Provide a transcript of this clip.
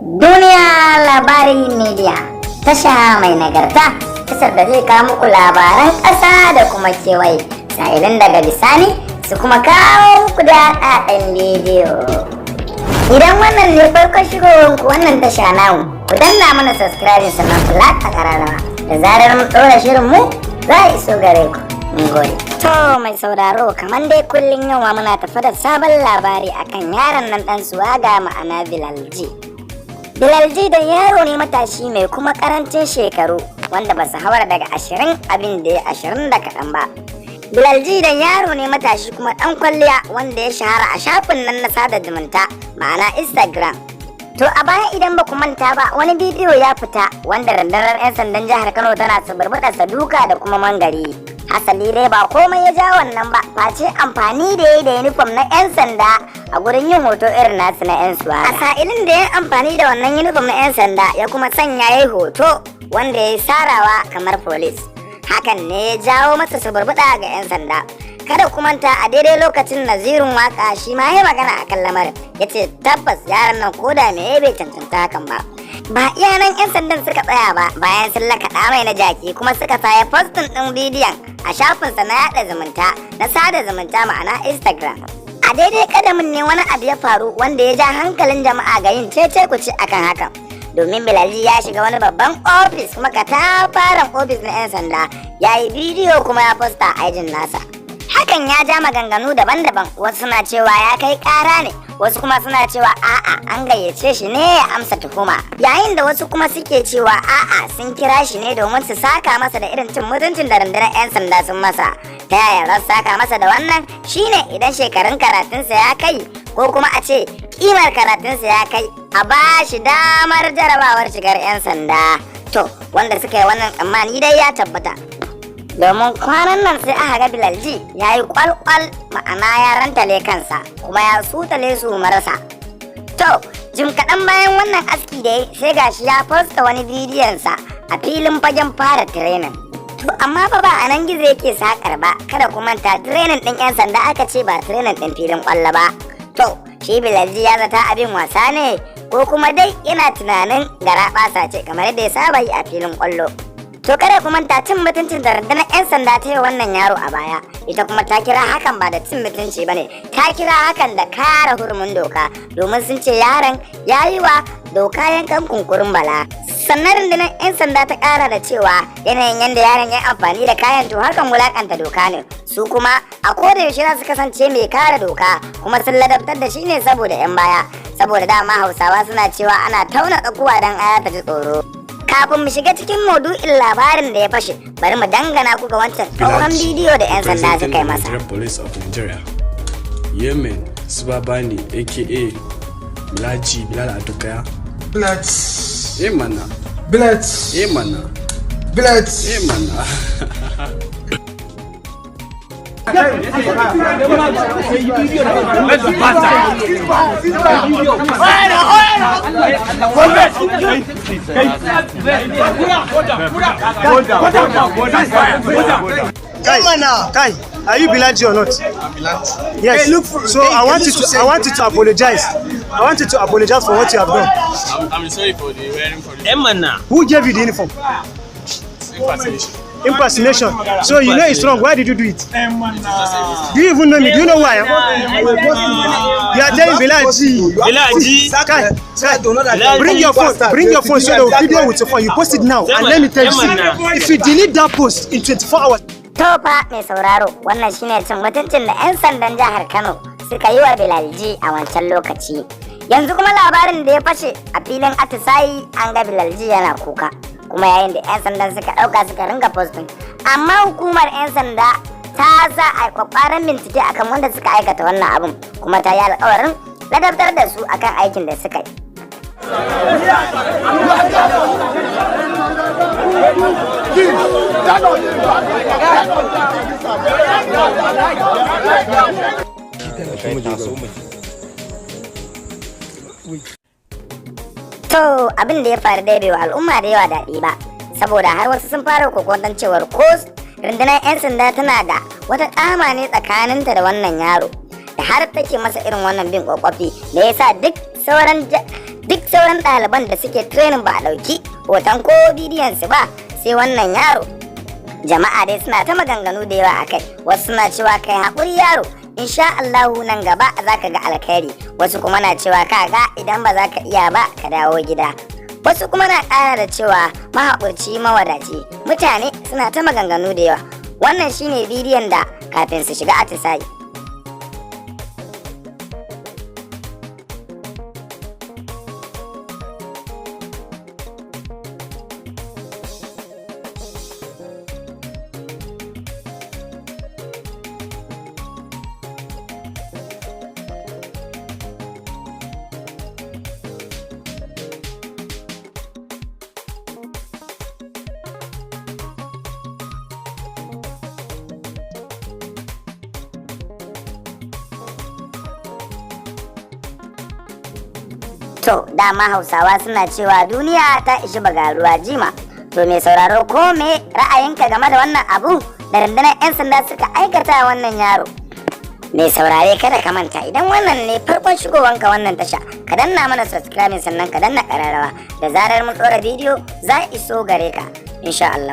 Duniya Labari Media, tasha mai nagarta, tashar da zai kawo muku labaran ƙasa da kuma kewaye, sa'ilin daga bisani su kuma kawo muku da haɗaɗɗen bidiyo. Idan wannan ne farkon shigowanku wannan tasha namu, ku danna mana subscribe sannan ku latsa ƙararrawa, da zarar mun ɗora shirin mu za a iso gare ku. Mun gode. To mai sauraro, kamar dai kullum yau muna tafi da sabon labari akan yaron nan ɗan Suwaga ma'ana Bilal G. Bilal G da yaro ne matashi mai kuma karancin shekaru wanda ba su haura daga 20 abin da ya 20 da kaɗan ba. Bilal G da yaro ne matashi kuma ɗan kwalliya wanda ya shahara a shafin nan na sada zumunta ma'ana Instagram. To a baya idan ba ku manta ba, wani bidiyo ya fita wanda rundunar 'yan sandan jihar Kano tana suburbuɗa duka da kuma mangari. Hasali dai ba komai ya ja wannan ba, face amfani da yayi da uniform na 'yan sanda a gurin yin hoto irin nasu na 'yan Suwaga. A sa'ilin da ya amfani da wannan uniform na 'yan sanda ya kuma sanya yayi hoto wanda ya sarawa kamar police. Hakan ne ya jawo masa suburbuɗa ga 'yan sanda. Kada ku manta a daidai lokacin Nazirun Waka shi ma ya magana akan lamarin, yace tabbas yaran nan koda me bai cancanta hakan ba. Ba iya nan 'yan sandan suka tsaya ba, bayan sun lakaɗa mai na jaki kuma suka saya postin ɗin bidiyon a shafinsa na yaɗa zumunta na sada zumunta ma'ana Instagram. A daidai kadamin ne wani abu ya faru wanda ya ja hankalin jama'a ga yin cece kuci akan hakan. Domin Bilal G ya shiga wani babban ofis kuma katafaren ofis na 'yan sanda, ya yi bidiyo kuma ya posta a ajin nasa. Hakan ya ja maganganu daban-daban, wasu suna cewa ya kai ƙara ne, wasu kuma suna cewa a'a an gayyace shi ne ya amsa tuhuma, yayin da wasu kuma suke cewa a'a sun kira shi ne domin su saka masa da irin cin mutuncin da rundunar 'yan sanda sun masa. Ta yaya za su saka masa da wannan shine idan shekarun karatunsa ya kai ko kuma a ce kimar karatunsa ya kai a ba shi damar jarabawar shigar 'yan sanda. To wanda suka yi wannan tsammani dai ya tabbata, domin kwanan nan sai aka ga Bilal G ya yi kwalkwal ma'ana ya rantale kansa kuma ya sutale su marasa. To jim kaɗan bayan wannan aski da ya sai gashi ya posta wani bidiyonsa a filin fagen fara training. To amma fa ba a nan gizo yake sakar ba, kada ku manta training ɗin 'yan sanda aka ce ba training ɗin filin kwallo ba. To shi Bilal G ya zata abin wasa ne ko kuma dai yana tunanin garaɓasa ce kamar yadda ya saba yi a filin kwallo. To kada ku manta cin mutuncin da rundunar 'yan sanda ta yi wannan yaro a baya, ita kuma ta kira hakan ba da cin mutunci bane, ta kira hakan da kare hurumin doka, domin sun ce yaron ya yi wa doka yankan kunkurin bala. Sannan rundunar 'yan sanda ta kara da cewa yanayin yadda yaron ya yi amfani da kayan to hakan wulakanta doka ne, su kuma a koda yaushe za su kasance mai kare doka kuma sun ladabtar da shi ne saboda 'yan baya, saboda dama Hausawa suna cewa ana tauna tsakuwa don aya ta ji tsoro. Kafin mu shiga cikin maudu'in labarin da ya fashe, bari mu dangana ku ga wancan tsohon bidiyo da 'yan sanda suka yi masa. Police of Nigeria, Yemen, Subabani, aka Milaji Bilal Adukaya. Bilal. Mana. Bilal. Mana. Bilal. Mana. Kai, are you Bilal G or not? I'm Bilal. Yes. Hey, look, so I want you to apologize. I want you to apologize for what you have done. I'm sorry for the wearing for the Who gave you the uniform? impersonation. Impersonation. So you know it's wrong. Why did you do it? Do you even know me? Do you know who I am? You are telling Bilal G. Bilal G. Kai, bring your phone. Bring your phone so the video with your phone. You post it now. And let me tell you, if you delete that post in 24 hours. To fa mai sauraro, wannan shine cin mutuncin da 'yan sandan jihar Kano suka yi wa Bilal G a wancan lokaci. Yanzu kuma labarin da ya fashe a filin atisayi an ga Bilal G yana kuka, kuma yayin da 'yan sandan suka ɗauka suka ringa posting. Amma hukumar 'yan sanda ta sa a kwakwaran bincike akan wanda suka aikata wannan abin, kuma ta yi alƙawarin ladabtar da su akan aikin da suka yi. To abin da ya faru dai bai wa al'umma da yawa daɗi ba, saboda har wasu sun fara kokonton cewar ko rundunar 'yan sanda tana da wata ƙama ne tsakaninta da wannan yaro, da har take masa irin wannan bin kwakwafi da ya sa duk sauran duk sauran ɗaliban da suke training ba a ɗauki hoton ko bidiyon su ba sai wannan yaro. Jama'a dai suna ta maganganu da yawa akai, wasu suna cewa kai haƙuri yaro, insha Allahu nan gaba za ka ga alkhairi, wasu kuma na cewa kaga idan ba za ka iya ba ka dawo gida, wasu kuma na ƙara da cewa mahaƙurci mawadaci. Mutane suna ta maganganu da yawa. Wannan shine bidiyon da kafin su shiga atisayi. To, dama Hausawa suna cewa duniya ta ishi bagaruwa jima. To mai sauraro ko me ra'ayinka game da wannan abu da rundunar 'yan sanda suka aikata wannan yaro? Mai saurare kada ka manta idan wannan ne farkon shigowanka wannan tasha, ka danna mana subscribe sannan ka danna ƙararrawa da zarar mun ɗora bidiyo za iso gare ka insha Allah.